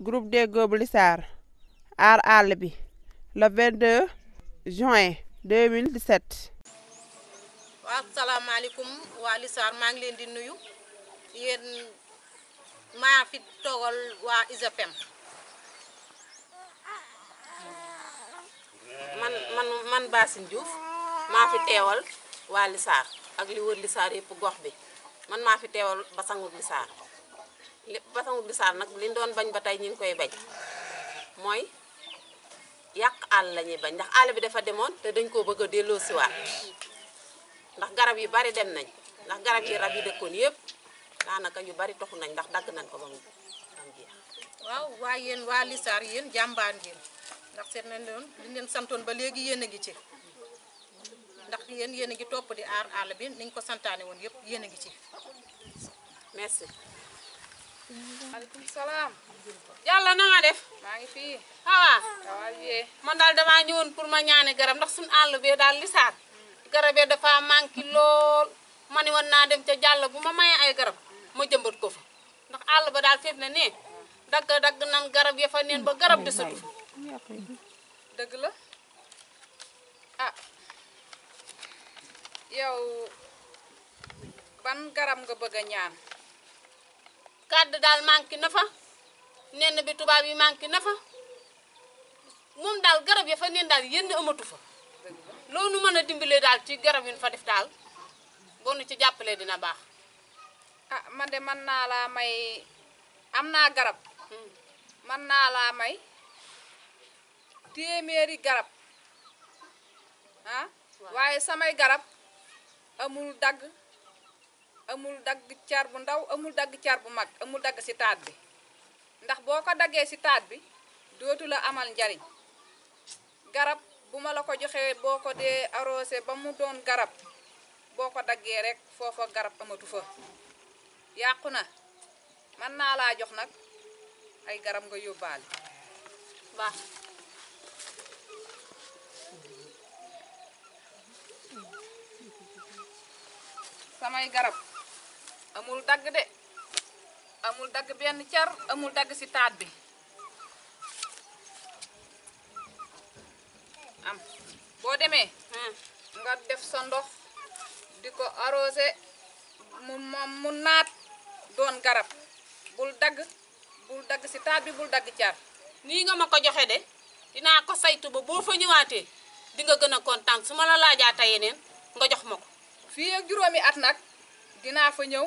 groupe Deggo bu Lissar aar àll bi le 22 juin 2017. waaw salaamaaleykum waa Lissar maa ngi leen di nuyu yéen maa fi toogal waa ISAPEM man Basine Diouf maa fi teewal waa Lissar ak li wër Lissar yëpp gox bi man maa fi teewal basangu Lissar lépp basangu Lissar nag li ñu doon bañ ba tey ñu ngi koy bañ mooy yàq àll la ñuy bañ ndax àll bi dafa demoon te dañ koo bëgg a delloosiwaat ndax garab yu bari dem nañ ndax garab yi rab yi dëkkoon yëpp daanaka yu bari toxu nañ ndax dagg nañ ko ba mu jeex. waaw waaye yéen waa Lissar yéen jàmbaan ngeen ndax seet nañ leen li leen santoon ba léegi yéen a ngi ci ndax yéen a ngi topp di aar àll bi niñ ko santaane woon yëpp yéen a ngi ci merci. maaleykum salaam. Yàlla na nga def. maa ngi fii. waaw man daal damaa ñëwoon pour ma ñaane garab ndax suñu àll bee daal Lissar garab yi dafa manqué lool ma ne woon naa dem ca jàll bu ma mayee ay garab ma jëmbat ko fa ndax àll ba daal féet na ne dagg nan garab ya fa neen ba garab desatu fa. dëgg la ah yow ban garab nga bëgg a ñaan. kàdd daal manqué na fa nen bi tubaab yi manqué na fa moom daal garab ya fa neen daal yenn amatu fa loolu mën a dimbalee daal ci garab yi fa def daal boo nu ci jàppalee dina baax. ah man de mën naa laa may am naa garab mën naa laa may téeméeri garab ah waaye samay garab amul dagg car bu ndaw amul dagg car bu mag amul dagg ci taat bi ndax boo ko daggee ci taat bi dootu la amal njariñ garab bu ma la ko joxee boo ko dee arrosé ba mu doon garab boo ko daggee rek foofa garab amatu fa yàqu na mën naa laa jox nag ay garab nga yóbbaale baax. samay garab amul dagg de amul dagg benn car amul dagg ci taat bi am boo demee nga def sa ndox di ko arrosé mu naat doon garab bul dagg ci taat bi bul dagg car. nii nga ma ko joxe de dinaa ko saytu ba boo fa ñëwaatee di nga gën a kontaan su ma la laajaata yeneen nga jox ma ko. fii ak juróomi at nag dinaa fa ñëw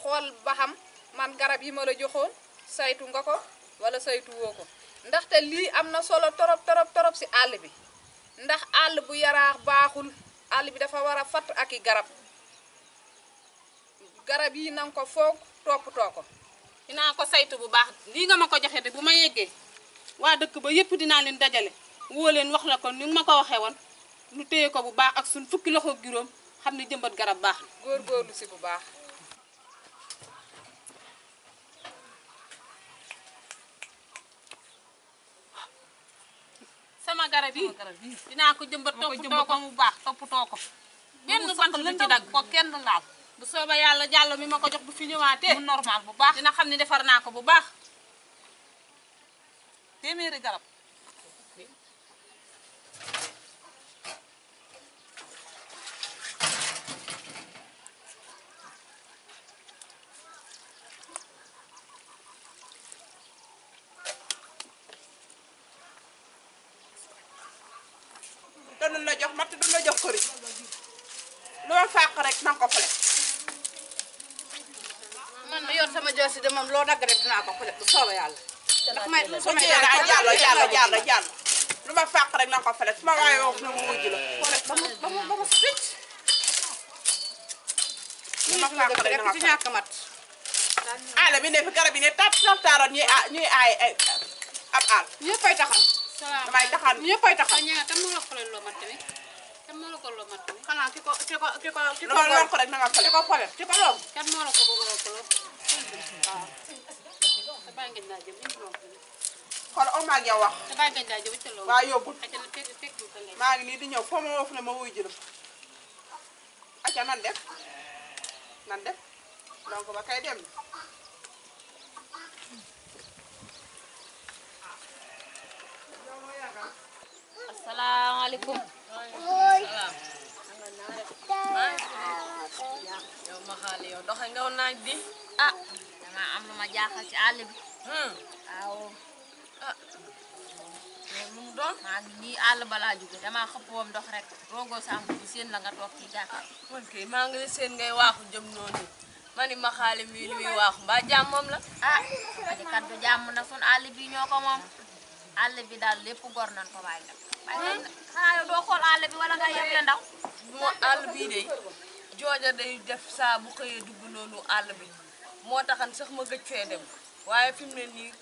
xool ba xam man garab yi ma la joxoon saytu nga ko wala saytu woo ko ndaxte lii am na solo torop ci àll bi ndax àll bu yaraax baaxul àll bi dafa war a fatt ak i garab yi nanga ko foog toppatoo ko. dinaa ko saytu bu baax lii nga ma ko joxe de bu ma yeggee waa dëkk ba yépp dinaa leen dajale woo leen wax la ko ni ma ko waxee woon nu téye ko bu baax ak suñ fukki loxo juróom xam ne jëmbat garab baax na. góorgóorlu ci bu baax. sama garab yi dinaa ko jëmbat toppatoo ko mu baax toppatoo ko benn bant lu ci dagg ko kenn laal bu sooba yàlla jàll mi ma ko jox bu fi ñëwaatee mu normal bu baax dina xam ne defar naa ko bu baax téeméeri garab. duñ la jox matt duñ la jox këri lu ma fàq rek nanga ko fale. man ma yor sama joosi de moom loo dagg rek dinaa ko fale bu soobee yàlla. ndax may sama jàll lu ma fàq rek nanga ko fale su ma waayee wax na mu wujj la ba mu picc lu ma fàq rek nanga ko ñàkk mat àll bi ne fi garab yi ne taaroon ñuy aay ab àll ñëppay taxan damay taxan ñëppay taxan ñaa tam moo la ko loo mat tamit tam moo la ko loo mat tamit xanaa ki ko lonk rek nanga fale ki ko loom kan moo la ko loo waaw te bàyyi ngeen naa jëm kon om ak yow wax te bàyyi ngeen naa jëm ci loolu waa yóbbul fekk maa ngi nii di ñëw foo ma woof ne ma wuy jël acca nan def donc ba kay dem salaamaaleykum. yow ma xaale yow doxe nga naaj bi ah dama am lu ma jaaxal ci àll bi. waaw. loolu lu mu doon maa ngi nii àll balaa jóge dama xëppoom ndox rek rogo samp bi seen la nga toog ci jàkkaar. man kay maa ngi seen ngay waaxu jëm noonu ma ni ma xaale mii li muy waaxu mbaa jàmmam la ah ma di kat du jàmm nag sun àll bi ñoo ko moom àll bi daal lépp gor nañ ko bàyyi nag. waaye xanaa yow doo xool àll bi wala nga yeble ndaw. moo àll bii de jooja day def saa bu xëyee dugg noonu àll bi moo taxan sax ma gëj fee dem waaye fi mu ne nii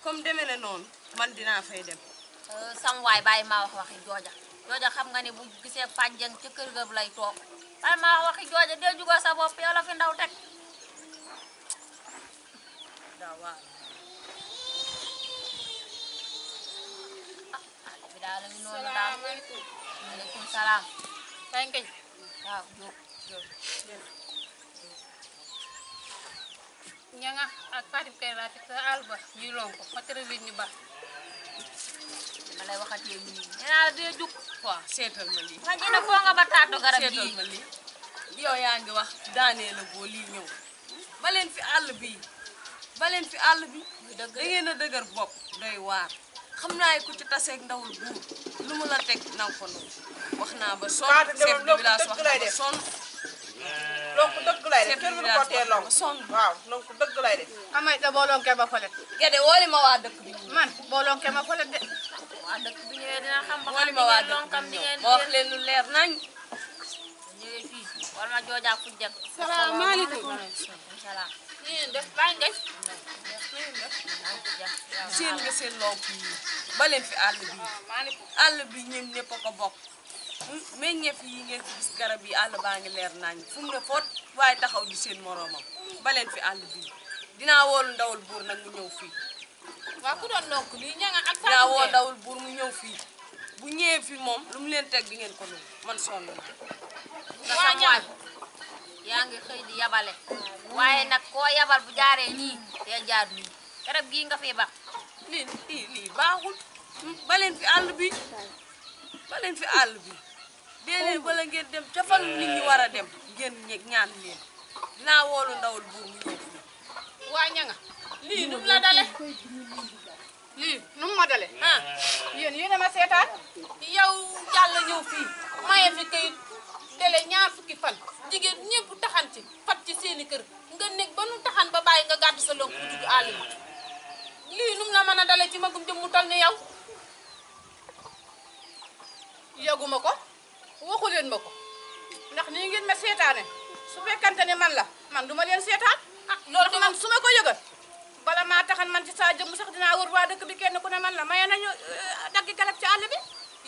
comme demee ne noonu man dinaa fay dem sam waay bàyyi maa wax waxi jooja xam nga ne bu gisee pànjang ca kër ga lay toog bàyyi maa wax waxi jooja dee jugoo sa bopp yow la fi ndaw teg. daa waaw bi daal la ñu noonu daal. maaleykum salaam. kay kay waaw Diop. ñanga ak Fatim kay laa fekk sa àll ba ñuy lonk ma tere leen ñu ba ma lay waxatee nii nee naa la dee jug. waaw seetal ma lii nga ji ne foo nga ba taatu garab seetal gii. ma lii yow yaa ngi wax daanee la boo lii ñëw baleen fi àll bi baleen fi àll bi da ngeen a dëgër bopp doy waar xam naa ku ci taseeg ndawul buur lu mu la teg naw ko noonu wax naa ba sonn chef de village wax naa ba sonn lonku dëgg lay def kenn mënu ko tee lonk sonn waaw lonku dëgg lay def amay da boo lonkee ba folet gede wooli ma waa dëkk bi man boo lonkee ma folet de waa dëkk bi ñëwee dina xam ba wooli xam ma ni waa ngeen dëkk lonkam bi di ñëw ngeen ma wax leen lu leer nañ ñëwee fii wala ma joojaa fu jag. salaamaaleykum salaam. ni ngeen def bàyyi ngay seen nga seen lonk yi baleen fi àll bi àll bi ñoom ñëpp a ko bokk meññeef yi ngeen fi gis garab yi àll baa ngi leer nañ fu mu ne foot waaye taxaw di seen moroomam baleen fi àll bi dinaa woolu ndawul buur nag mu ñëw fii waa ku doon lonk lii ñanga ak dinaa woo ndawul buur mu ñëw fii bu ñëwee fii moom lu mu leen teg di ngeen ko lu man sonn na nga sam waay yaa ngi xëy di yabale waaye nag koo yabal bu jaaree nii dee jaar nii garab gii nga fi bax. lii baaxul baleen fi àll bi baleen fi àll bi dee leen bala ngeen dem ca fan nit ñi war a dem ngeen ñaan leen dinaa woolu ndawul buur mu ñëw fii waa ñanga lii num la dale lii num ma dale ah yéen a ma seetaan yow jàll ñëw fii maye fi kayit dele ñaar fukki fan jigéen ñëpp taxan ci fat ci seeni kër nga nekk ba nu taxan ba bàyyi nga gàddu sa lonk bu dugg àll bi lii num la mën a dale ci magum jëm mu toll ni yow yëguma ko waxu leen ma ko ndax nii ngeen ma seetaane su fekkante ne man la man duma leen seetaan ah loolu man su ma ko yëgal bala maa taxan man ci saa jëmm sax dinaa wër waa dëkk bi kenn ku ne man la maye nañu daggi garab ci àll bi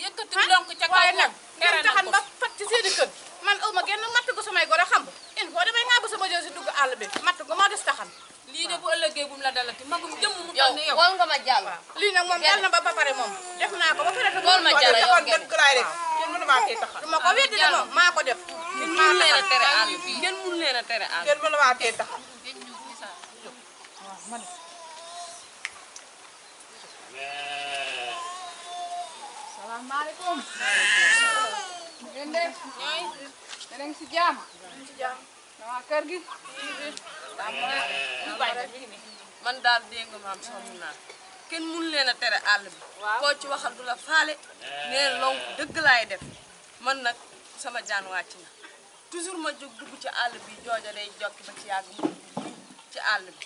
yëkkati lonk ca kaw waaye nag ngeen taxan ba fat ci seeni kër man aw ma genn matt gu samay gor a xam il faut damay naa ba sama jël si dugg àll bi matt gu moo des taxan lii de bu ëllëgee bu mu la dalati magum jëmm mu toll ni yow wool nga ma jàll lii nag moom dal na ba pare moom def naa ko ba pare te wool ma jàll yow dëgg lay def kenn mënu maa tee taxal duma ko weddi de moom maa ko def kenn mënu leen a tere àll bi kenn mënu leen a tere àll kenn mënu maa tee taxal salaamaaleykum. ngeen def. yéen a ngi si jàmm. dama kër gi. man daal dégg nga maam sonn naa kenn mënu leen a tere àll bi koo ci waxal du la faale nee lonk dëgg laay def man nag sama jaan wàcc na toujours ma jóg dugg ci àll bi jooja day jokki ba ci yàgg mu ci àll bi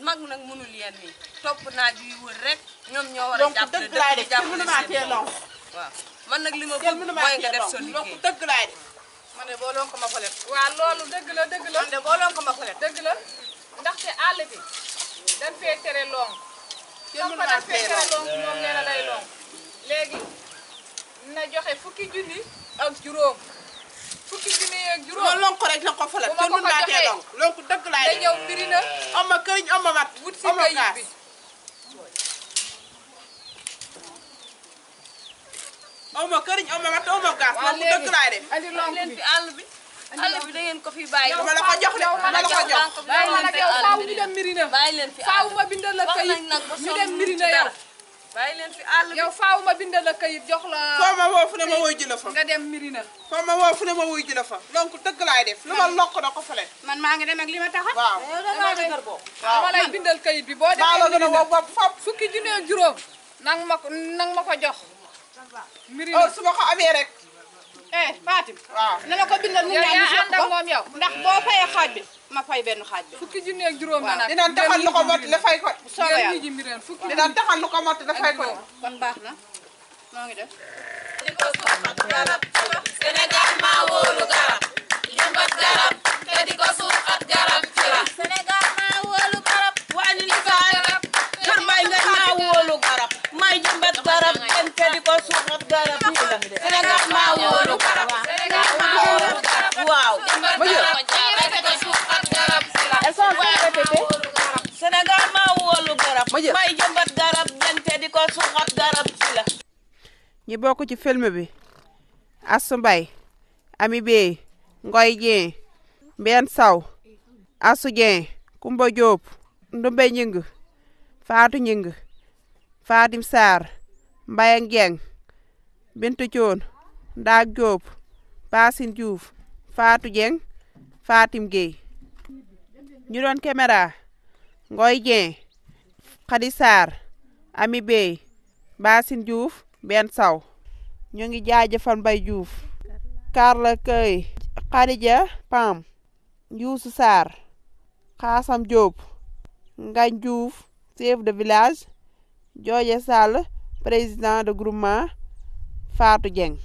mag nag mënul yenn nii topp naaj yuy wër rek ñoom ñoo war a lonku jàppale dëgg laay def kenn mënu maa tee lonk waaw man nag li ma kenn bëgg mënu maa mooy nga tee def sa lonk lonku liggéey dëgg laay def man de boo lonk ma folet waa loolu dëgg la dëgg la. man de boo lonk ma folet dëgg la ndaxte àll bi dañ fee tere lonk. kenn mënu dañ maa fee tee tere lonk lonk moom nee na day lonk léegi na joxe fukki junni ak juróom fukki junni ak juróom. loolu lonk rek la ko folet bu ma kenn ko mënu maa tee joxee lonk lonku dëgg laay da def ñëw biri na am ma këriñ am ma mat wut si am ma kayit gaas bi. am ma këriñ am ma mat am ma gaas waa lonku dëgg laay def andi lonk leen bi. fi àll bi da ngeen ko fi bàyyi dama la ko jox de dama la ko jox bàyyi leen fi faaw ñu dem Mirina. bàyyi leen fi faaw ma bindal la wax kayit nañ nag ba ñu sonn dem Mirina ci yow. dara. bàyyi leen fi àll bi yow faaw ma bindal la kayit jox la foo ma woo fu ne ma woy ji la fa nga dem Mirina foo ma woo fu ne ma woy ji la fa donc dëgg laay def lu ma lokk da ko fele man maa ngi dem ak li ma tax waaw dama lay bindal kayit bi boo maa la demee gën a wow bopp fop fukki junni ak juróom nang ma ko jox Mirina su ma ko amee rek Fatim waaw na la ko bindal mu yow ñaan yaa ànd ak moom yow ndax boo fayee xaaj bi ma fay benn xaaj bi fukki junni ak juróom la nag dinañ taxal lu ko mot la fay ko soobee yàlla ji Mirina fukki dinañ taxal lu ko mot la fay ko kon baax na noo ngi def Sénégal maa wóolu garab jëmbat garab te di ko suuxat garab ci la Sénégal maa wóolu garab wàññi li garab kër mbay nga maa wóolu garab may jëmbat garab kenn te di ko suuxat garab Sénégal maa wóolu garab Sénégal maa wóolu garab waaw jëmbat garab te di ko suuxat garab ci la Sénégal maa wóolu garab may jëmbat garab kenn te di ko suuxat garab ci la ñi bokk ci film bi Assou Mbaye Ami Bey Ngoy Dieng Mbène Sow Assou Dieng Kumba Diop Ndumbe Ñing Fatou Ñing Fatim Sarr Mbayang Dieng Bintu Thion Ndaak Diop Basine Diouf Fatou Dieng Fatim Gueye ñu doon caméra Ngoy Dieng Khady Sarr Ami Bey Basine Diouf Mbène Sow ñu ngi jaajëfal Mbay Diouf Karla Kay Khadija Pam Youssou Sarr Xaasam Diop Ngagne Diouf chef de village Jooje Sall président de groupement Fatou Dieng